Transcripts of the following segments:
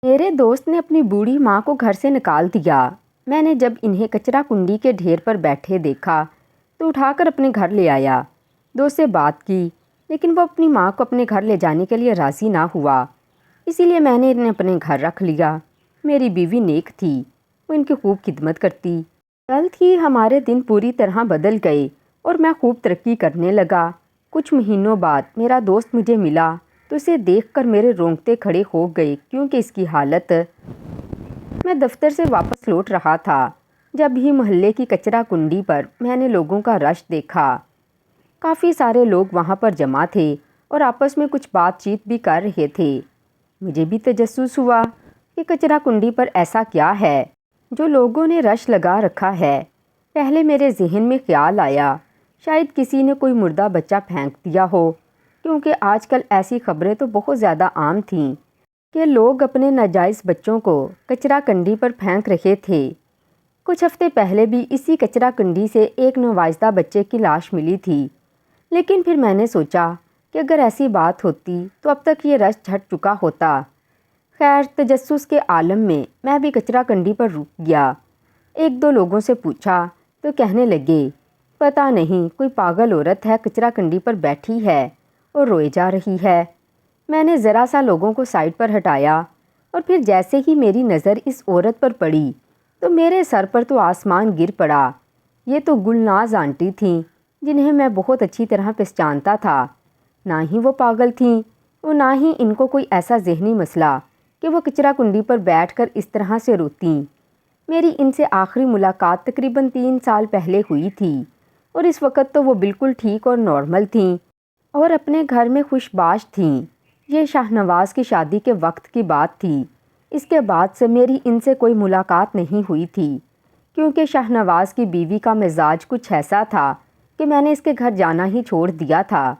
میرے دوست نے اپنی بوڑھی ماں کو گھر سے نکال دیا۔ میں نے جب انہیں کچرا کنڈی کے ڈھیر پر بیٹھے دیکھا تو اٹھا کر اپنے گھر لے آیا۔ دوست سے بات کی لیکن وہ اپنی ماں کو اپنے گھر لے جانے کے لیے راضی نہ ہوا، اسی لیے میں نے انہیں اپنے گھر رکھ لیا۔ میری بیوی نیک تھی، وہ ان کی خوب خدمت کرتی۔ جلد ہی ہمارے دن پوری طرح بدل گئے اور میں خوب ترقی کرنے لگا۔ کچھ مہینوں بعد میرا دوست مجھے ملا تو اسے دیکھ کر میرے رونگٹے کھڑے ہو گئے، کیونکہ اس کی حالت۔ میں دفتر سے واپس لوٹ رہا تھا جب ہی محلے کی کچرا کنڈی پر میں نے لوگوں کا رش دیکھا۔ کافی سارے لوگ وہاں پر جمع تھے اور آپس میں کچھ بات چیت بھی کر رہے تھے۔ مجھے بھی تجسس ہوا کہ کچرا کنڈی پر ایسا کیا ہے جو لوگوں نے رش لگا رکھا ہے۔ پہلے میرے ذہن میں خیال آیا شاید کسی نے کوئی مردہ بچہ پھینک دیا ہو، کیونکہ آج کل ایسی خبریں تو بہت زیادہ عام تھیں کہ لوگ اپنے ناجائز بچوں کو کچرا کنڈی پر پھینک رہے تھے۔ کچھ ہفتے پہلے بھی اسی کچرا کنڈی سے ایک نوزائیدہ بچے کی لاش ملی تھی، لیکن پھر میں نے سوچا کہ اگر ایسی بات ہوتی تو اب تک یہ رش ہٹ چکا ہوتا۔ خیر، تجسس کے عالم میں میں بھی کچرا کنڈی پر رک گیا۔ ایک دو لوگوں سے پوچھا تو کہنے لگے، پتہ نہیں کوئی پاگل عورت ہے کچرا کنڈی پر بیٹھی ہے اور روئے جا رہی ہے۔ میں نے ذرا سا لوگوں کو سائڈ پر ہٹایا اور پھر جیسے ہی میری نظر اس عورت پر پڑی تو میرے سر پر تو آسمان گر پڑا۔ یہ تو گلناز آنٹی تھیں، جنہیں میں بہت اچھی طرح پہچانتا تھا۔ نہ ہی وہ پاگل تھیں اور نہ ہی ان کو کوئی ایسا ذہنی مسئلہ کہ وہ کچرا کنڈی پر بیٹھ کر اس طرح سے روتیں۔ میری ان سے آخری ملاقات تقریباً 3 سال پہلے ہوئی تھی اور اس وقت تو وہ بالکل ٹھیک اور نارمل تھیں اور اپنے گھر میں خوش باش تھیں۔ یہ شاہ نواز کی شادی کے وقت کی بات تھی۔ اس کے بعد سے میری ان سے کوئی ملاقات نہیں ہوئی تھی، کیونکہ شاہ نواز کی بیوی کا مزاج کچھ ایسا تھا کہ میں نے اس کے گھر جانا ہی چھوڑ دیا تھا۔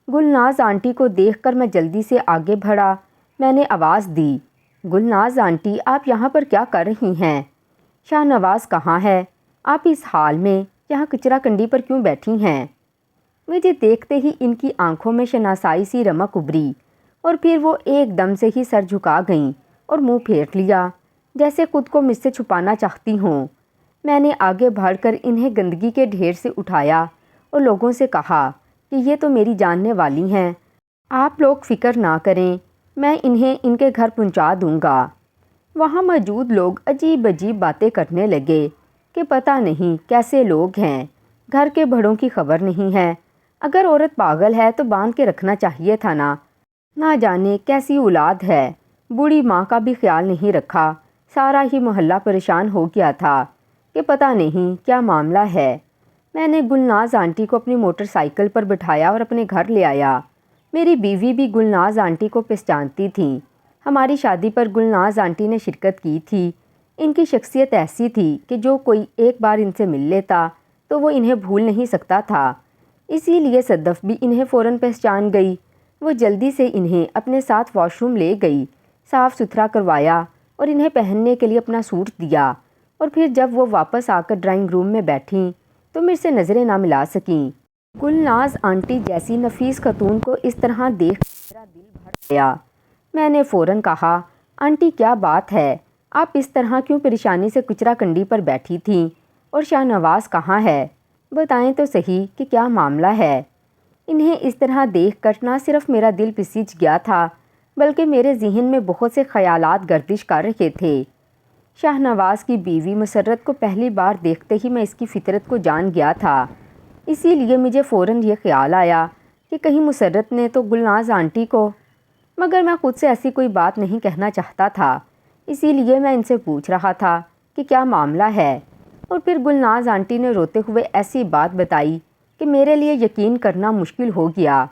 گلناز آنٹی کو دیکھ کر میں جلدی سے آگے بڑھا۔ میں نے آواز دی، گلناز آنٹی، آپ یہاں پر کیا کر رہی ہیں؟ شاہ نواز کہاں ہے؟ آپ اس حال میں یہاں کچرا کنڈی پر کیوں بیٹھی ہیں؟ مجھے دیکھتے ہی ان کی آنکھوں میں شناسائی سی رمق ابھری اور پھر وہ ایک دم سے ہی سر جھکا گئیں اور منہ پھیر لیا، جیسے خود کو مجھ سے چھپانا چاہتی ہوں۔ میں نے آگے بڑھ کر انہیں گندگی کے ڈھیر سے اٹھایا اور لوگوں سے کہا کہ یہ تو میری جاننے والی ہیں، آپ لوگ فکر نہ کریں، میں انہیں ان کے گھر پہنچا دوں گا۔ وہاں موجود لوگ عجیب عجیب باتیں کرنے لگے کہ پتہ نہیں کیسے لوگ ہیں، گھر کے بڑوں کی خبر نہیں ہے۔ اگر عورت پاگل ہے تو باندھ کے رکھنا چاہیے تھا نا، نہ جانے کیسی اولاد ہے۔ بوڑھی ماں کا بھی خیال نہیں رکھا۔ سارا ہی محلہ پریشان ہو گیا تھا کہ پتہ نہیں کیا معاملہ ہے۔ میں نے گلناز آنٹی کو اپنی موٹر سائیکل پر بٹھایا اور اپنے گھر لے آیا۔ میری بیوی بھی گلناز آنٹی کو پہچانتی تھیں۔ ہماری شادی پر گلناز آنٹی نے شرکت کی تھی۔ ان کی شخصیت ایسی تھی کہ جو کوئی ایک بار ان سے مل لیتا تو وہ انہیں بھول نہیں سکتا تھا، اسی لیے صدف بھی انہیں فوراً پہچان گئی۔ وہ جلدی سے انہیں اپنے ساتھ واش روم لے گئی، صاف ستھرا کروایا اور انہیں پہننے کے لیے اپنا سوٹ دیا، اور پھر جب وہ واپس آ کر ڈرائنگ روم میں بیٹھیں تو میرے سے نظریں نہ ملا سکیں۔ گلناز آنٹی جیسی نفیس خاتون کو اس طرح دیکھ کر میرا دل بھر گیا۔ میں نے فوراً کہا، آنٹی کیا بات ہے؟ آپ اس طرح کیوں پریشانی سے کچرا کنڈی پر بیٹھی تھیں؟ اور شاہ نواز کہاں ہے؟ بتائیں تو صحیح کہ کیا معاملہ ہے؟ انہیں اس طرح دیکھ کر نہ صرف میرا دل پسیج گیا تھا بلکہ میرے ذہن میں بہت سے خیالات گردش کر رہے تھے۔ شاہ نواز کی بیوی مسرت کو پہلی بار دیکھتے ہی میں اس کی فطرت کو جان گیا تھا، اسی لیے مجھے فوراً یہ خیال آیا کہ کہیں مسرت نے تو گلناز آنٹی کو، مگر میں خود سے ایسی کوئی بات نہیں کہنا چاہتا تھا، اسی لیے میں ان سے پوچھ رہا تھا کہ کیا معاملہ ہے۔ اور پھر گلناز آنٹی نے روتے ہوئے ایسی بات بتائی کہ میرے لیے یقین کرنا مشکل ہو گیا۔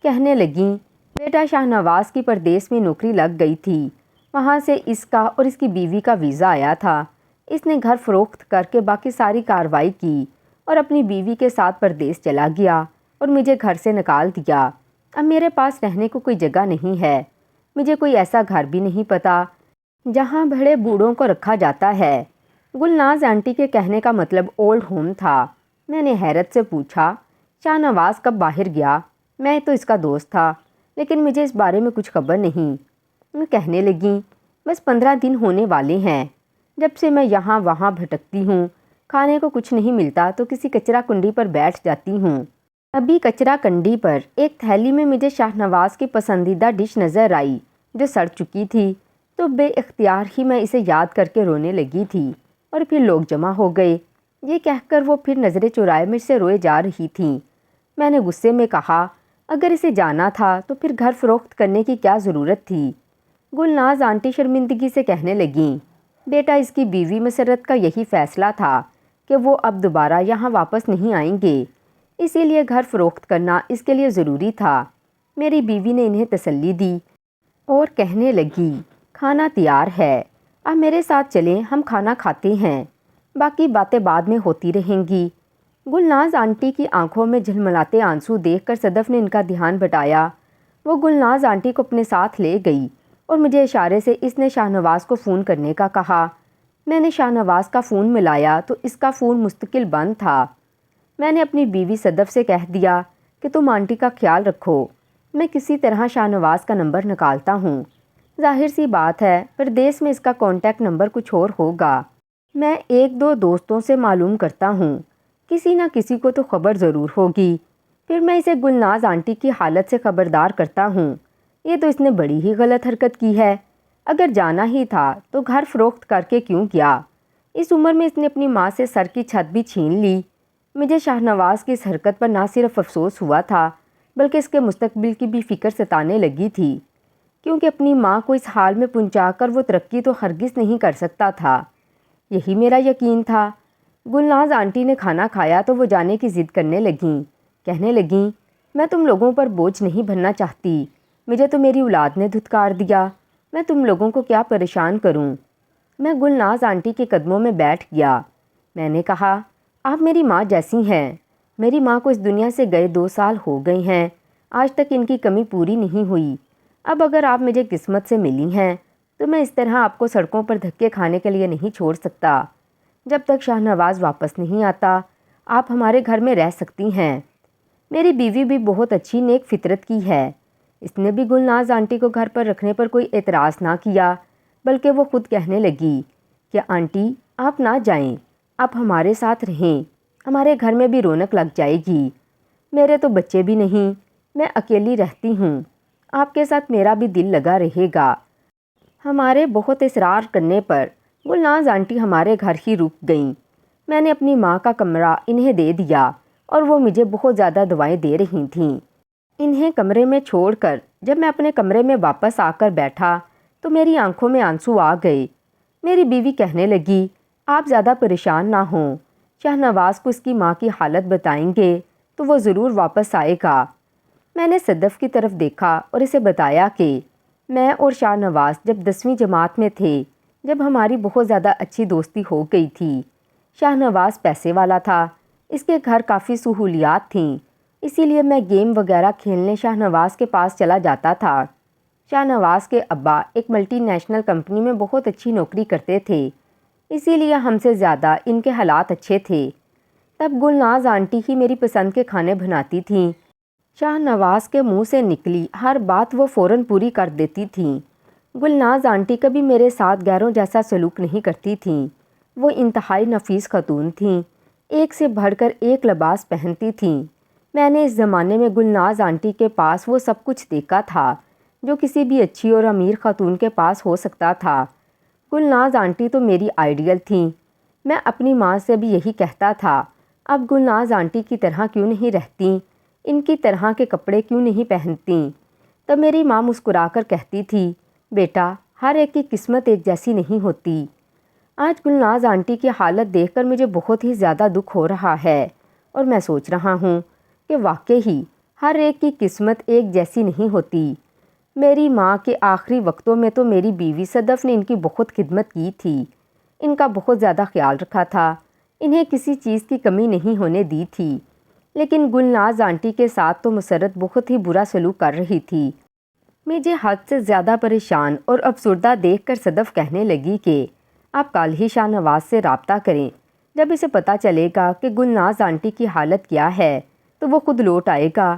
کہنے لگیں، بیٹا شاہ نواز کی پردیس میں نوکری لگ گئی تھی، وہاں سے اس کا اور اس کی بیوی کا ویزا آیا تھا۔ اس نے گھر فروخت کر کے باقی ساری کارروائی کی اور اپنی بیوی کے ساتھ پردیس چلا گیا اور مجھے گھر سے نکال دیا۔ اب میرے پاس رہنے کو کوئی جگہ نہیں ہے، مجھے کوئی ایسا گھر بھی نہیں پتا جہاں بڑے بوڑھوں کو رکھا جاتا ہے۔ گلناز آنٹی کے کہنے کا مطلب اولڈ ہوم تھا۔ میں نے حیرت سے پوچھا، شاہ نواز کب باہر گیا؟ میں تو اس کا دوست تھا، لیکن مجھے اس بارے میں کچھ خبر نہیں۔ کہنے لگیں، بس 15 دن ہونے والے ہیں۔ جب سے میں یہاں وہاں بھٹکتی ہوں، کھانے کو کچھ نہیں ملتا تو کسی کچرا کنڈی پر بیٹھ جاتی ہوں۔ ابھی کچرا کنڈی پر ایک تھیلی میں مجھے شاہ نواز کی پسندیدہ ڈش نظر آئی جو سڑ چکی تھی، تو بے اختیار ہی میں اسے یاد کر کے رونے لگی تھی، اور پھر لوگ جمع ہو گئے۔ یہ کہہ کر وہ پھر نظریں چرائے مجھ سے روئے جا رہی تھیں۔ میں نے غصے میں کہا، اگر اسے جانا تھا تو پھر گھر فروخت کرنے کی کیا ضرورت تھی؟ گلناز آنٹی شرمندگی سے کہنے لگیں، بیٹا اس کی بیوی مسرت کا یہی فیصلہ تھا کہ وہ اب دوبارہ یہاں واپس نہیں آئیں گے، اسی لیے گھر فروخت کرنا اس کے لیے ضروری تھا۔ میری بیوی نے انہیں تسلی دی اور کہنے لگی، کھانا تیار ہے، اب میرے ساتھ چلیں، ہم کھانا کھاتے ہیں، باقی باتیں بعد میں ہوتی رہیں گی۔ گلناز آنٹی کی آنکھوں میں جھلملاتے آنسو دیکھ کر صدف نے ان کا دھیان بٹایا۔ وہ گلناز آنٹی کو اپنے ساتھ لے گئی اور مجھے اشارے سے اس نے شاہ نواز کو فون کرنے کا کہا۔ میں نے شاہ نواز کا فون ملایا تو اس کا فون مستقل بند تھا۔ میں نے اپنی بیوی صدف سے کہہ دیا کہ تم آنٹی کا خیال رکھو، میں کسی طرح شاہ نواز کا نمبر نکالتا ہوں۔ ظاہر سی بات ہے پردیس میں اس کا کانٹیکٹ نمبر کچھ اور ہوگا۔ میں 1-2 دوستوں سے معلوم کرتا ہوں، کسی نہ کسی کو تو خبر ضرور ہوگی، پھر میں اسے گلناز آنٹی کی حالت سے خبردار کرتا ہوں۔ یہ تو اس نے بڑی ہی غلط حرکت کی ہے، اگر جانا ہی تھا تو گھر فروخت کر کے کیوں کیا؟ اس عمر میں اس نے اپنی ماں سے سر کی چھت بھی چھین لی۔ مجھے شاہ نواز کی اس حرکت پر نہ صرف افسوس ہوا تھا بلکہ اس کے مستقبل کی بھی فکر ستانے لگی تھی، کیونکہ اپنی ماں کو اس حال میں پہنچا کر وہ ترقی تو ہرگز نہیں کر سکتا تھا۔ یہی میرا یقین تھا۔ گلناز آنٹی نے کھانا کھایا تو وہ جانے کی ضد کرنے لگیں، کہنے لگیں، میں تم لوگوں پر بوجھ نہیں بننا چاہتی، مجھے تو میری اولاد نے دھتکار دیا، میں تم لوگوں کو کیا پریشان کروں؟ میں گلناز آنٹی کے قدموں میں بیٹھ گیا۔ میں نے کہا، آپ میری ماں جیسی ہیں، میری ماں کو اس دنیا سے گئے 2 سال ہو گئے ہیں، آج تک ان کی کمی پوری نہیں ہوئی۔ اب اگر آپ مجھے قسمت سے ملی ہیں تو میں اس طرح آپ کو سڑکوں پر دھکے کھانے کے لیے نہیں چھوڑ سکتا۔ جب تک شاہ نواز واپس نہیں آتا آپ ہمارے گھر میں رہ سکتی ہیں۔ میری بیوی بھی بہت اچھی نیک فطرت کی ہے، اس نے بھی گلناز آنٹی کو گھر پر رکھنے پر کوئی اعتراض نہ کیا، بلکہ وہ خود کہنے لگی کہ آنٹی آپ نہ جائیں، آپ ہمارے ساتھ رہیں، ہمارے گھر میں بھی رونق لگ جائے گی۔ میرے تو بچے بھی نہیں، میں اکیلی رہتی ہوں، آپ کے ساتھ میرا بھی دل لگا رہے گا۔ ہمارے بہت اصرار کرنے پر گلناز آنٹی ہمارے گھر ہی رک گئیں۔ میں نے اپنی ماں کا کمرہ انہیں دے دیا اور وہ مجھے بہت زیادہ دعائیں دے رہی تھیں۔ انہیں کمرے میں چھوڑ کر جب میں اپنے کمرے میں واپس آ کر بیٹھا تو میری آنکھوں میں آنسو آ گئے۔ میری بیوی کہنے لگی، آپ زیادہ پریشان نہ ہوں، شاہ نواز کو اس کی ماں کی حالت بتائیں گے تو وہ ضرور واپس آئے گا۔ میں نے صدف کی طرف دیکھا اور اسے بتایا کہ میں اور شاہ نواز جب 10ویں جماعت میں تھے، جب ہماری بہت زیادہ اچھی دوستی ہو گئی تھی۔ شاہ نواز پیسے والا تھا، اس کے گھر کافی سہولیات تھیں، اسی لیے میں گیم وغیرہ کھیلنے شاہ نواز کے پاس چلا جاتا تھا۔ شاہ نواز کے ابا ایک ملٹی نیشنل کمپنی میں بہت اچھی نوکری کرتے تھے، اسی لیے ہم سے زیادہ ان کے حالات اچھے تھے۔ تب گلناز آنٹی ہی میری پسند کے کھانے بناتی تھیں۔ شاہ نواز کے منہ سے نکلی ہر بات وہ فوراً پوری کر دیتی تھیں۔ گلناز آنٹی کبھی میرے ساتھ غیروں جیسا سلوک نہیں کرتی تھیں۔ وہ انتہائی نفیس خاتون تھیں، ایک سے بڑھ کر ایک لباس پہنتی تھیں۔ میں نے اس زمانے میں گلناز آنٹی کے پاس وہ سب کچھ دیکھا تھا جو کسی بھی اچھی اور امیر خاتون کے پاس ہو سکتا تھا۔ گلناز آنٹی تو میری آئیڈیل تھیں۔ میں اپنی ماں سے بھی یہی کہتا تھا، اب گلناز آنٹی کی طرح کیوں نہیں رہتی، ان کی طرح کے کپڑے کیوں نہیں پہنتی؟ تب میری ماں مسکرا کر کہتی تھی، بیٹا ہر ایک کی قسمت ایک جیسی نہیں ہوتی۔ آج گلناز آنٹی کی حالت دیکھ کر مجھے بہت ہی زیادہ دکھ ہو رہا ہے اور میں سوچ رہا ہوں کہ واقعی ہر ایک کی قسمت ایک جیسی نہیں ہوتی۔ میری ماں کے آخری وقتوں میں تو میری بیوی صدف نے ان کی بہت خدمت کی تھی، ان کا بہت زیادہ خیال رکھا تھا، انہیں کسی چیز کی کمی نہیں ہونے دی تھی۔ لیکن گلناز آنٹی کے ساتھ تو مسرت بہت ہی برا سلوک کر رہی تھی۔ مجھے حد سے زیادہ پریشان اور افسردہ دیکھ کر صدف کہنے لگی کہ آپ کل ہی شاہ نواز سے رابطہ کریں، جب اسے پتہ چلے گا کہ گلناز آنٹی کی حالت کیا ہے تو وہ خود لوٹ آئے گا۔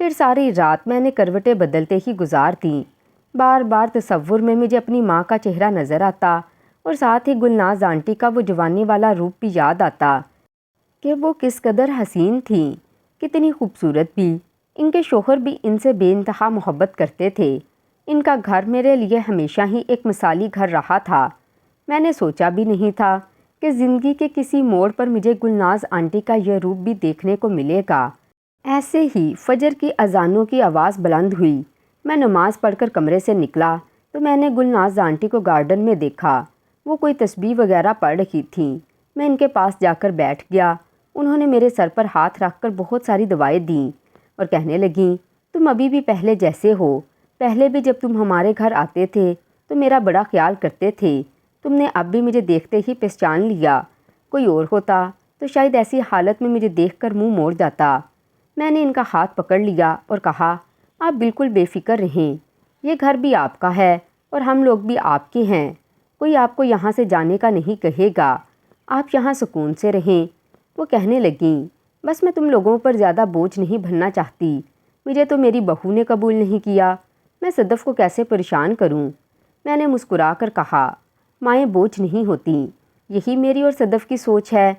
پھر ساری رات میں نے کروٹیں بدلتے ہی گزار دیں۔ بار بار تصور میں مجھے اپنی ماں کا چہرہ نظر آتا اور ساتھ ہی گلناز آنٹی کا وہ جوانی والا روپ بھی یاد آتا کہ وہ کس قدر حسین تھیں، کتنی خوبصورت بھی۔ ان کے شوہر بھی ان سے بے انتہا محبت کرتے تھے۔ ان کا گھر میرے لیے ہمیشہ ہی ایک مثالی گھر رہا تھا۔ میں نے سوچا بھی نہیں تھا کہ زندگی کے کسی موڑ پر مجھے گلناز آنٹی کا یہ روپ بھی دیکھنے کو ملے گا۔ ایسے ہی فجر کی اذانوں کی آواز بلند ہوئی۔ میں نماز پڑھ کر کمرے سے نکلا تو میں نے گلناز آنٹی کو گارڈن میں دیکھا۔ وہ کوئی تسبیح وغیرہ پڑھ رہی تھیں۔ میں ان کے پاس جا کر بیٹھ گیا۔ انہوں نے میرے سر پر ہاتھ رکھ کر بہت ساری دوائیں دیں اور کہنے لگیں، تم ابھی بھی پہلے جیسے ہو۔ پہلے بھی جب تم ہمارے گھر آتے تھے تو میرا بڑا خیال کرتے تھے۔ تم نے اب بھی مجھے دیکھتے ہی پہچان لیا۔ کوئی اور ہوتا تو شاید ایسی حالت میں مجھے دیکھ کر منہ موڑ جاتا۔ میں نے ان کا ہاتھ پکڑ لیا اور کہا، آپ بالکل بے فکر رہیں، یہ گھر بھی آپ کا ہے اور ہم لوگ بھی آپ کے ہیں۔ کوئی آپ کو یہاں سے جانے کا نہیں کہے گا، آپ یہاں سکون سے رہیں۔ وہ کہنے لگیں، بس میں تم لوگوں پر زیادہ بوجھ نہیں بننا چاہتی۔ مجھے تو میری بہو نے قبول نہیں کیا، میں صدف کو کیسے پریشان کروں؟ میں نے مسکرا کر کہا، مائیں بوجھ نہیں ہوتیں، یہی میری اور صدف کی سوچ ہے۔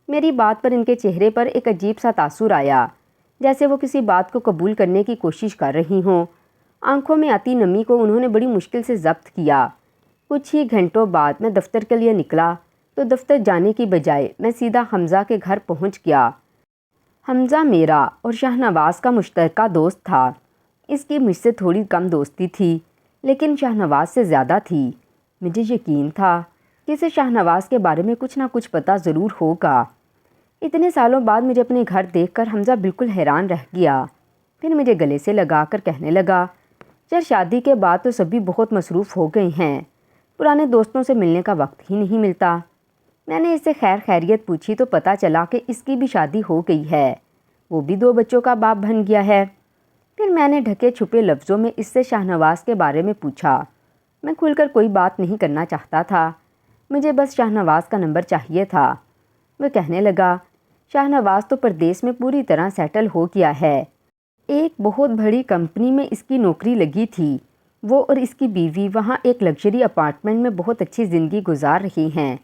میری بات پر ان کے چہرے پر ایک عجیب سا تاثر آیا، جیسے وہ کسی بات کو قبول کرنے کی کوشش کر رہی ہوں۔ آنکھوں میں آتی نمی کو انہوں نے بڑی مشکل سے ضبط کیا۔ کچھ ہی گھنٹوں بعد میں دفتر کے لیے نکلا تو دفتر جانے کی بجائے میں سیدھا حمزہ کے گھر پہنچ گیا۔ حمزہ میرا اور شاہ نواز کا مشترکہ دوست تھا۔ اس کی مجھ سے تھوڑی کم دوستی تھی، لیکن شاہ نواز سے زیادہ تھی۔ مجھے یقین تھا کہ اسے شاہ نواز کے بارے میں کچھ نہ کچھ پتہ ضرور ہوگا۔ اتنے سالوں بعد مجھے اپنے گھر دیکھ کر حمزہ بالکل حیران رہ گیا۔ پھر مجھے گلے سے لگا کر کہنے لگا، یار شادی کے بعد تو سبھی بہت مصروف ہو گئے ہیں، پرانے دوستوں سے ملنے کا وقت ہی نہیں ملتا۔ میں نے اس سے خیر خیریت پوچھی تو پتہ چلا کہ اس کی بھی شادی ہو گئی ہے، وہ بھی 2 بچوں کا باپ بن گیا ہے۔ پھر میں نے ڈھکے چھپے لفظوں میں اس سے شاہ نواز کے بارے میں پوچھا۔ میں کھل کر کوئی بات نہیں کرنا چاہتا تھا، مجھے بس شاہ نواز کا نمبر چاہیے تھا۔ وہ کہنے لگا، شاہ نواز تو پردیس میں پوری طرح سیٹل ہو گیا ہے، ایک بہت بڑی کمپنی میں اس کی نوکری لگی تھی۔ وہ اور اس کی بیوی وہاں ایک لگژری اپارٹمنٹ میں بہت اچھی زندگی گزار رہی ہیں۔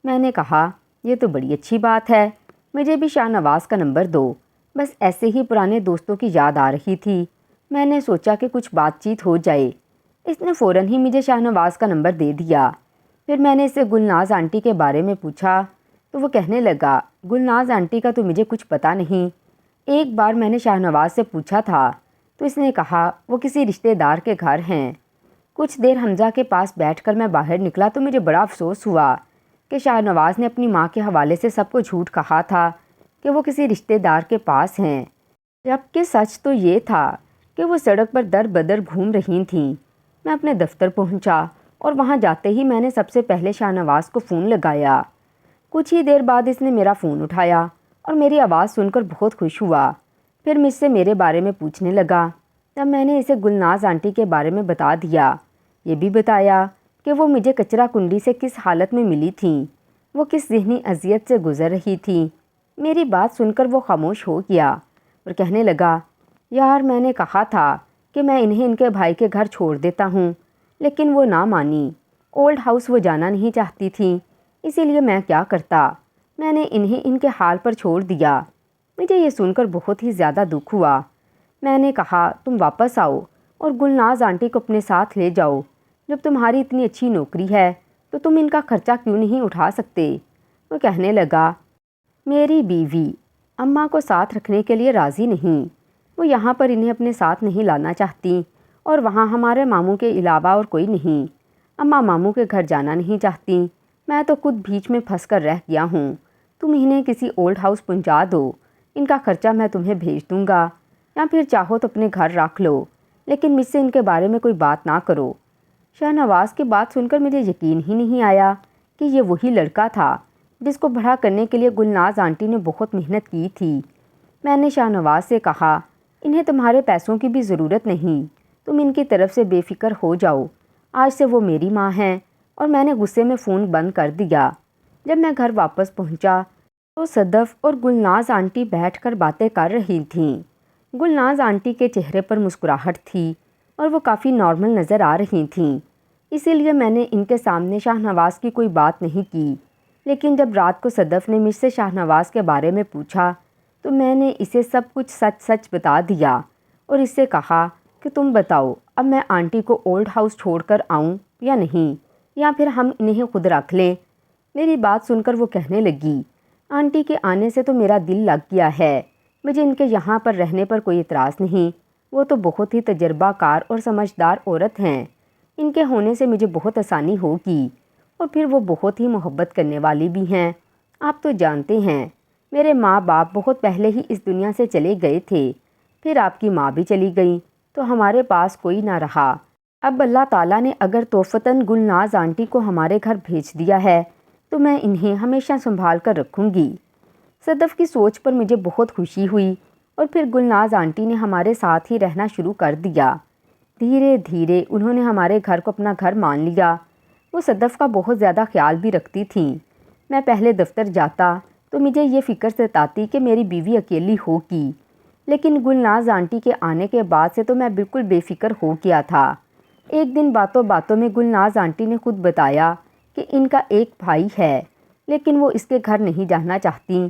میں نے کہا، یہ تو بڑی اچھی بات ہے، مجھے بھی شاہ نواز کا نمبر دو۔ بس ایسے ہی پرانے دوستوں کی یاد آ رہی تھی۔ میں نے سوچا کہ کچھ بات چیت ہو جائے۔ اس نے فوراً ہی مجھے شاہ نواز کا نمبر دے دیا۔ پھر میں نے اسے گلناز آنٹی کے بارے میں پوچھا تو وہ کہنے لگا، گلناز آنٹی کا تو مجھے کچھ پتہ نہیں۔ ایک بار میں نے شاہ نواز سے پوچھا تھا تو اس نے کہا وہ کسی رشتہ دار کے گھر ہیں۔ کچھ دیر حمزہ کے پاس بیٹھ کر میں باہر نکلا تو مجھے بڑا افسوس ہوا کہ شاہ نواز نے اپنی ماں کے حوالے سے سب کو جھوٹ کہا تھا کہ وہ کسی رشتہ دار کے پاس ہیں، جبکہ سچ تو یہ تھا کہ وہ سڑک پر در بدر گھوم رہی تھیں۔ میں اپنے دفتر پہنچا اور وہاں جاتے ہی میں نے سب سے پہلے شاہ نواز کو فون لگایا۔ کچھ ہی دیر بعد اس نے میرا فون اٹھایا اور میری آواز سن کر بہت خوش ہوا۔ پھر مجھ سے میرے بارے میں پوچھنے لگا۔ تب میں نے اسے گلناز آنٹی کے بارے میں بتا دیا، یہ بھی بتایا کہ وہ مجھے کچرا کنڈی سے کس حالت میں ملی تھیں، وہ کس ذہنی اذیت سے گزر رہی تھیں۔ میری بات سن کر وہ خاموش ہو گیا اور کہنے لگا، یار میں نے کہا تھا کہ میں انہیں ان کے بھائی کے گھر چھوڑ دیتا ہوں، لیکن وہ نہ مانی۔ اولڈ ہاؤس وہ جانا نہیں چاہتی تھیں، اسی لیے میں کیا کرتا، میں نے انہیں ان کے حال پر چھوڑ دیا۔ مجھے یہ سن کر بہت ہی زیادہ دکھ ہوا۔ میں نے کہا، تم واپس آؤ اور گلناز آنٹی کو اپنے ساتھ لے جاؤ۔ جب تمہاری اتنی اچھی نوکری ہے تو تم ان کا خرچہ کیوں نہیں اٹھا سکتے؟ وہ کہنے لگا، میری بیوی اماں کو ساتھ رکھنے کے لیے راضی نہیں، وہ یہاں پر انہیں اپنے ساتھ نہیں لانا چاہتی، اور وہاں ہمارے ماموں کے علاوہ اور کوئی نہیں۔ اماں ماموں کے گھر جانا نہیں چاہتی، میں تو خود بیچ میں پھنس کر رہ گیا ہوں۔ تم انہیں کسی اولڈ ہاؤس پہنچا دو، ان کا خرچہ میں تمہیں بھیج دوں گا، یا پھر چاہو تو اپنے گھر رکھ لو، لیکن مجھ سے ان کے بارے میں کوئی بات نہ کرو۔ شاہ نواز کی بات سن کر مجھے یقین ہی نہیں آیا کہ یہ وہی لڑکا تھا جس کو بڑا کرنے کے لیے گلناز آنٹی نے بہت محنت کی تھی۔ میں نے شاہ نواز سے کہا، انہیں تمہارے پیسوں کی بھی ضرورت نہیں، تم ان کی طرف سے بے فکر ہو جاؤ، آج سے وہ میری ماں ہیں۔ اور میں نے غصے میں فون بند کر دیا۔ جب میں گھر واپس پہنچا تو صدف اور گلناز آنٹی بیٹھ کر باتیں کر رہی تھیں۔ گلناز آنٹی کے چہرے پر مسکراہٹ تھی، اور وہ کافی نارمل نظر آ رہی تھیں، اسی لیے میں نے ان کے سامنے شاہ نواز کی کوئی بات نہیں کی۔ لیکن جب رات کو صدف نے مجھ سے شاہ نواز کے بارے میں پوچھا تو میں نے اسے سب کچھ سچ سچ بتا دیا اور اس سے کہا کہ تم بتاؤ اب میں آنٹی کو اولڈ ہاؤس چھوڑ کر آؤں یا نہیں، یا پھر ہم انہیں خود رکھ لیں۔ میری بات سن کر وہ کہنے لگی، آنٹی کے آنے سے تو میرا دل لگ گیا ہے، مجھے ان کے یہاں پر رہنے پر کوئی اعتراض نہیں، وہ تو بہت ہی تجربہ کار اور سمجھدار عورت ہیں، ان کے ہونے سے مجھے بہت آسانی ہوگی، اور پھر وہ بہت ہی محبت کرنے والی بھی ہیں۔ آپ تو جانتے ہیں میرے ماں باپ بہت پہلے ہی اس دنیا سے چلے گئے تھے، پھر آپ کی ماں بھی چلی گئی تو ہمارے پاس کوئی نہ رہا۔ اب اللہ تعالیٰ نے اگر توفتاً گلناز آنٹی کو ہمارے گھر بھیج دیا ہے تو میں انہیں ہمیشہ سنبھال کر رکھوں گی۔ صدف کی سوچ پر مجھے بہت خوشی ہوئی اور پھر گلناز آنٹی نے ہمارے ساتھ ہی رہنا شروع کر دیا۔ دھیرے دھیرے انہوں نے ہمارے گھر کو اپنا گھر مان لیا۔ وہ صدف کا بہت زیادہ خیال بھی رکھتی تھیں۔ میں پہلے دفتر جاتا تو مجھے یہ فکر ستاتی کہ میری بیوی اکیلی ہوگی، لیکن گلناز آنٹی کے آنے کے بعد سے تو میں بالکل بے فکر ہو گیا تھا۔ ایک دن باتوں باتوں میں گلناز آنٹی نے خود بتایا کہ ان کا ایک بھائی ہے، لیکن وہ اس کے گھر نہیں جانا چاہتی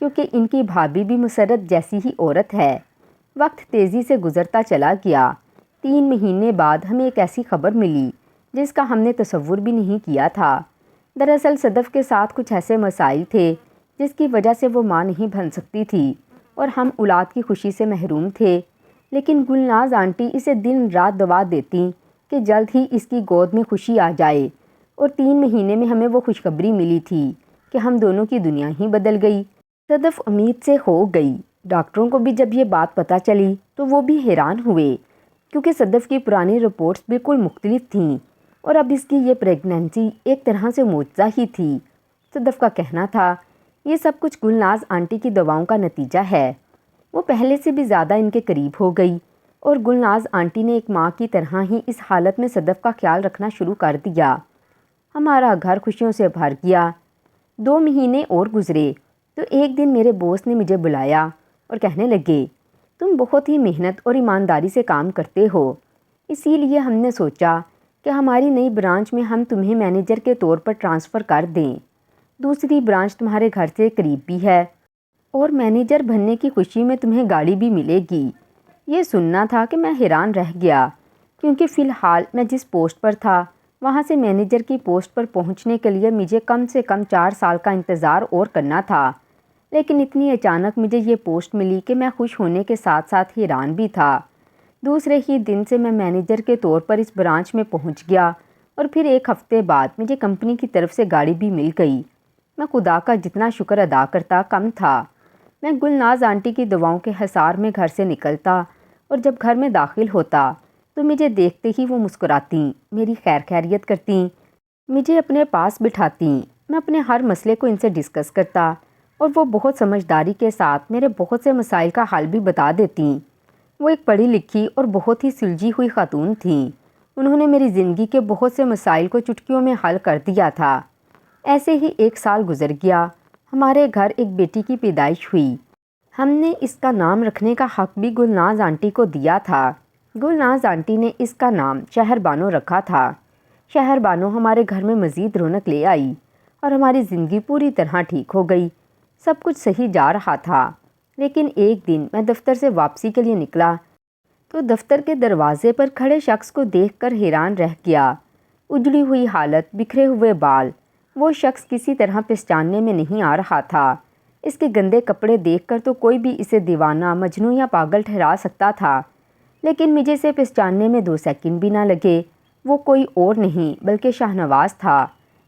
کیونکہ ان کی بھابھی بھی مسرت جیسی ہی عورت ہے۔ وقت تیزی سے گزرتا چلا گیا۔ 3 مہینے بعد ہمیں ایک ایسی خبر ملی جس کا ہم نے تصور بھی نہیں کیا تھا۔ دراصل صدف کے ساتھ کچھ ایسے مسائل تھے جس کی وجہ سے وہ ماں نہیں بن سکتی تھی اور ہم اولاد کی خوشی سے محروم تھے، لیکن گلناز آنٹی اسے دن رات دعا دیتی کہ جلد ہی اس کی گود میں خوشی آ جائے، اور 3 مہینے میں ہمیں وہ خوشخبری ملی تھی کہ ہم دونوں کی دنیا ہی بدل گئی۔ صدف امید سے ہو گئی۔ ڈاکٹروں کو بھی جب یہ بات پتہ چلی تو وہ بھی حیران ہوئے کیونکہ صدف کی پرانی رپورٹس بالکل مختلف تھیں اور اب اس کی یہ پریگننسی ایک طرح سے معجزہ ہی تھی۔ صدف کا کہنا تھا یہ سب کچھ گلناز آنٹی کی دواؤں کا نتیجہ ہے۔ وہ پہلے سے بھی زیادہ ان کے قریب ہو گئی اور گلناز آنٹی نے ایک ماں کی طرح ہی اس حالت میں صدف کا خیال رکھنا شروع کر دیا۔ ہمارا گھر خوشیوں سے بھر گیا۔ 2 مہینے اور گزرے تو ایک دن میرے باس نے مجھے بلایا اور کہنے لگے، تم بہت ہی محنت اور ایمانداری سے کام کرتے ہو، اسی لیے ہم نے سوچا کہ ہماری نئی برانچ میں ہم تمہیں مینیجر کے طور پر ٹرانسفر کر دیں۔ دوسری برانچ تمہارے گھر سے قریب بھی ہے اور مینیجر بننے کی خوشی میں تمہیں گاڑی بھی ملے گی۔ یہ سننا تھا کہ میں حیران رہ گیا کیونکہ فی الحال میں جس پوسٹ پر تھا وہاں سے مینیجر کی پوسٹ پر پہنچنے کے لیے مجھے کم سے کم 4 سال کا انتظار اور کرنا تھا، لیکن اتنی اچانک مجھے یہ پوسٹ ملی کہ میں خوش ہونے کے ساتھ ساتھ حیران بھی تھا۔ دوسرے ہی دن سے میں مینیجر کے طور پر اس برانچ میں پہنچ گیا اور پھر ایک ہفتے بعد مجھے کمپنی کی طرف سے گاڑی بھی مل گئی۔ میں خدا کا جتنا شکر ادا کرتا کم تھا۔ میں گلناز آنٹی کی دعاؤں کے حصار میں گھر سے نکلتا اور جب گھر میں داخل ہوتا تو مجھے دیکھتے ہی وہ مسکراتیں، میری خیر خیریت کرتیں، مجھے اپنے پاس بٹھاتیں، میں اپنے ہر مسئلے کو ان سے ڈسکس کرتا اور وہ بہت سمجھداری کے ساتھ میرے بہت سے مسائل کا حل بھی بتا دیتیں۔ وہ ایک پڑھی لکھی اور بہت ہی سلجھی ہوئی خاتون تھیں۔ انہوں نے میری زندگی کے بہت سے مسائل کو چٹکیوں میں حل کر دیا تھا۔ ایسے ہی 1 سال گزر گیا۔ ہمارے گھر ایک بیٹی کی پیدائش ہوئی۔ ہم نے اس کا نام رکھنے کا حق بھی گلناز آنٹی کو دیا تھا۔ گلناز آنٹی نے اس کا نام شہر بانو رکھا تھا۔ شہر بانو ہمارے گھر میں مزید رونق لے آئی اور ہماری زندگی پوری طرح ٹھیک ہو گئی۔ سب کچھ صحیح جا رہا تھا، لیکن ایک دن میں دفتر سے واپسی کے لیے نکلا تو دفتر کے دروازے پر کھڑے شخص کو دیکھ کر حیران رہ گیا۔ اجڑی ہوئی حالت، بکھرے ہوئے بال، وہ شخص کسی طرح پہچاننے میں نہیں آ رہا تھا۔ اس کے گندے کپڑے دیکھ کر تو کوئی بھی اسے دیوانہ، مجنون یا پاگل ٹھہرا سکتا تھا، لیکن مجھے اسے پہچاننے میں 2 سیکنڈ بھی نہ لگے۔ وہ کوئی اور نہیں بلکہ شاہ نواز تھا۔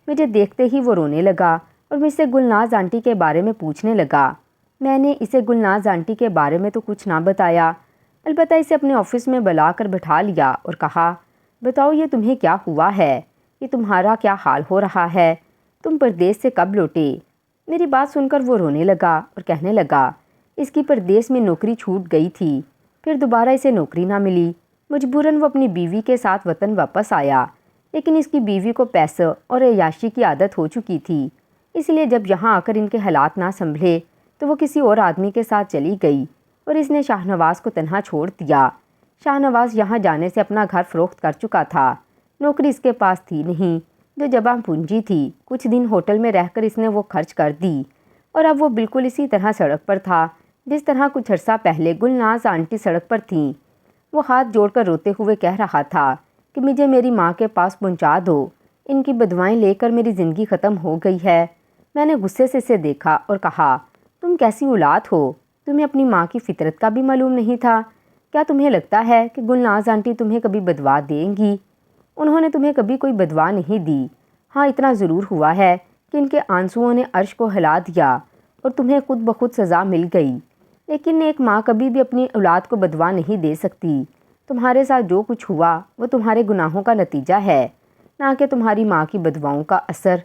مجھے دیکھتے ہی وہ رونے لگا اور مجھ سے گلناز آنٹی کے بارے میں پوچھنے لگا۔ میں نے اسے گلناز آنٹی کے بارے میں تو کچھ نہ بتایا، البتہ اسے اپنے آفس میں بلا کر بٹھا لیا اور کہا، بتاؤ یہ تمہیں کیا ہوا ہے، یہ تمہارا کیا حال ہو رہا ہے، تم پردیس سے کب لوٹے؟ میری بات سن کر وہ رونے لگا اور کہنے لگا، اس کی پردیس میں نوکری چھوٹ گئی تھی، پھر دوبارہ اسے نوکری نہ ملی، مجبوراً وہ اپنی بیوی کے ساتھ وطن واپس آیا، لیکن اس کی بیوی کو پیسوں اور عیاشی کی عادت ہو چکی تھی، اس لیے جب یہاں آ کر ان کے حالات نہ سنبھلے تو وہ کسی اور آدمی کے ساتھ چلی گئی اور اس نے شاہ نواز کو تنہا چھوڑ دیا۔ شاہ نواز یہاں جانے سے اپنا گھر فروخت کر چکا تھا، نوکری اس کے پاس تھی نہیں جو جمع پونجی تھی کچھ دن ہوٹل میں رہ کر اس نے وہ خرچ کر دی، اور اب وہ بالکل اسی طرح سڑک پر تھا جس طرح کچھ عرصہ پہلے گلناز آنٹی سڑک پر تھیں۔ وہ ہاتھ جوڑ کر روتے ہوئے کہہ رہا تھا کہ مجھے میری ماں کے پاس پہنچا دو، ان کی بدوائیں لے کر میری زندگی ختم ہو گئی ہے۔ میں نے غصے سے اسے دیکھا اور کہا، تم کیسی اولاد ہو؟ تمہیں اپنی ماں کی فطرت کا بھی معلوم نہیں تھا؟ کیا تمہیں لگتا ہے کہ گلناز آنٹی تمہیں کبھی بدوا دیں گی؟ انہوں نے تمہیں کبھی کوئی بدوا نہیں دی۔ ہاں اتنا ضرور ہوا ہے کہ ان کے آنسوؤں نے عرش کو ہلا دیا اور تمہیں خود بخود سزا مل گئی، لیکن ایک ماں کبھی بھی اپنی اولاد کو بدوا نہیں دے سکتی۔ تمہارے ساتھ جو کچھ ہوا وہ تمہارے گناہوں کا نتیجہ ہے، نہ کہ تمہاری ماں کی بدواؤں کا اثر۔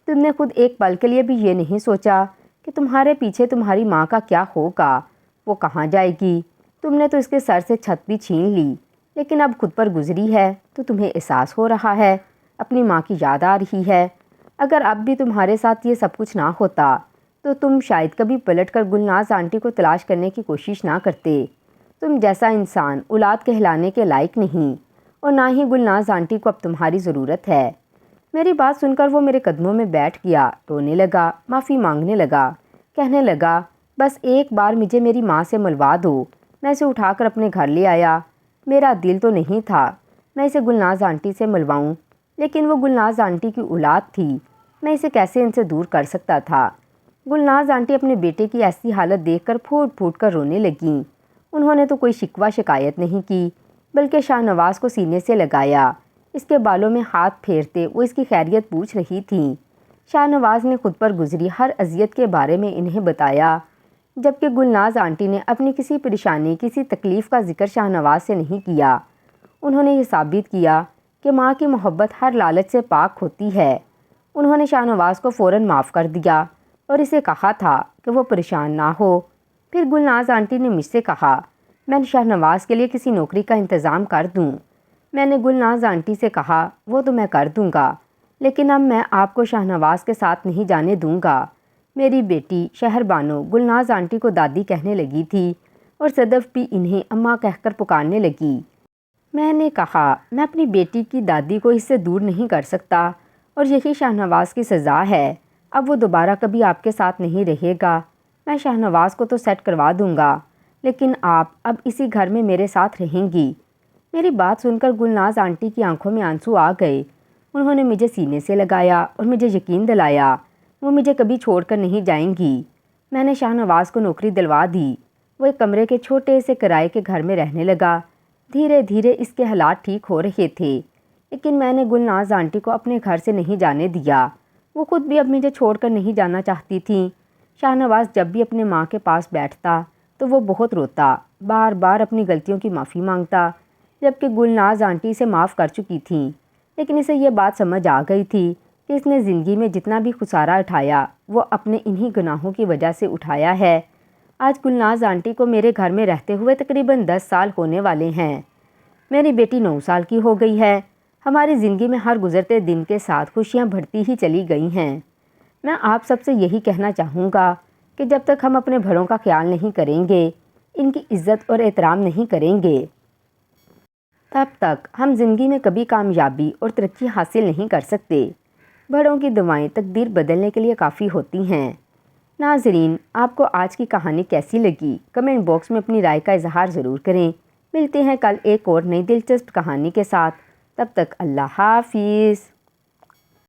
تم نے خود ایک پل کے لیے بھی یہ نہیں سوچا کہ تمہارے پیچھے تمہاری ماں کا کیا ہوگا، وہ کہاں جائے گی؟ تم نے تو اس کے سر سے چھت بھی چھین لی، لیکن اب خود پر گزری ہے تو تمہیں احساس ہو رہا ہے، اپنی ماں کی یاد آ رہی ہے۔ اگر اب بھی تمہارے ساتھ یہ سب کچھ نہ ہوتا تو تم شاید کبھی پلٹ کر گلناز آنٹی کو تلاش کرنے کی کوشش نہ کرتے۔ تم جیسا انسان اولاد کہلانے کے لائق نہیں، اور نہ ہی گلناز آنٹی کو اب تمہاری ضرورت ہے۔ میری بات سن کر وہ میرے قدموں میں بیٹھ گیا، رونے لگا، معافی مانگنے لگا، کہنے لگا، بس ایک بار مجھے میری ماں سے ملوا دو۔ میں اسے اٹھا کر اپنے گھر لے آیا۔ میرا دل تو نہیں تھا میں اسے گلناز آنٹی سے ملواؤں، لیکن وہ گلناز آنٹی کی اولاد تھی، میں اسے کیسے ان سے دور کر سکتا تھا؟ گلناز آنٹی اپنے بیٹے کی ایسی حالت دیکھ کر پھوٹ پھوٹ کر رونے لگیں۔ انہوں نے تو کوئی شکوہ شکایت نہیں کی، بلکہ شاہ نواز کو سینے سے لگایا، اس کے بالوں میں ہاتھ پھیرتے وہ اس کی خیریت پوچھ رہی تھیں۔ شاہ نواز نے خود پر گزری ہر اذیت کے بارے میں انہیں بتایا، جبکہ گلناز آنٹی نے اپنی کسی پریشانی کسی تکلیف کا ذکر شاہ نواز سے نہیں کیا۔ انہوں نے یہ ثابت کیا کہ ماں کی محبت ہر لالچ سے پاک ہوتی ہے۔ انہوں نے شاہ نواز کو فوراً معاف کر دیا اور اسے کہا تھا کہ وہ پریشان نہ ہو۔ پھر گلناز آنٹی نے مجھ سے کہا، میں شاہ نواز کے لیے کسی نوکری کا انتظام کر دوں۔ میں نے گلناز آنٹی سے کہا، وہ تو میں کر دوں گا، لیکن اب میں آپ کو شاہ نواز کے ساتھ نہیں جانے دوں گا۔ میری بیٹی شہر بانو گلناز آنٹی کو دادی کہنے لگی تھی، اور صدف بھی انہیں اماں کہہ کر پکارنے لگی۔ میں نے کہا، میں اپنی بیٹی کی دادی کو اس سے دور نہیں کر سکتا، اور یہی شاہ نواز کی سزا ہے۔ اب وہ دوبارہ کبھی آپ کے ساتھ نہیں رہے گا۔ میں شاہ نواز کو تو سیٹ کروا دوں گا، لیکن آپ اب اسی گھر میں میرے ساتھ رہیں گی۔ میری بات سن کر گلناز آنٹی کی آنکھوں میں آنسو آ گئے۔ انہوں نے مجھے سینے سے لگایا اور مجھے یقین دلایا وہ مجھے کبھی چھوڑ کر نہیں جائیں گی۔ میں نے شاہ نواز کو نوکری دلوا دی۔ وہ ایک کمرے کے چھوٹے سے کرائے کے گھر میں رہنے لگا۔ دھیرے دھیرے اس کے حالات ٹھیک ہو رہے تھے، لیکن میں نے گلناز آنٹی کو اپنے گھر سے نہیں جانے دیا۔ وہ خود بھی اب مجھے چھوڑ کر نہیں جانا چاہتی تھیں۔ شاہ نواز جب بھی اپنے ماں کے پاس بیٹھتا تو وہ بہت روتا، بار بار اپنی غلطیوں کی معافی مانگتا، جبکہ گلناز آنٹی اسے معاف کر چکی تھیں، لیکن اسے یہ بات سمجھ آ گئی تھی کہ اس نے زندگی میں جتنا بھی خسارہ اٹھایا وہ اپنے انہی گناہوں کی وجہ سے اٹھایا ہے۔ آج گلناز آنٹی کو میرے گھر میں رہتے ہوئے تقریباً 10 سال ہونے والے ہیں۔ میری بیٹی 9 سال کی ہو گئی ہے۔ ہماری زندگی میں ہر گزرتے دن کے ساتھ خوشیاں بڑھتی ہی چلی گئی ہیں۔ میں آپ سب سے یہی کہنا چاہوں گا کہ جب تک ہم اپنے بڑوں کا خیال نہیں کریں گے، ان کی عزت اور احترام نہیں کریں گے، تب تک ہم زندگی میں کبھی کامیابی اور ترقی حاصل نہیں کر سکتے۔ بڑوں کی دعائیں تقدیر بدلنے کے لیے کافی ہوتی ہیں۔ ناظرین، آپ کو آج کی کہانی کیسی لگی؟ کمنٹ باکس میں اپنی رائے کا اظہار ضرور کریں۔ ملتے ہیں کل ایک اور نئی دلچسپ کہانی کے ساتھ۔ تب تک اللہ حافظ۔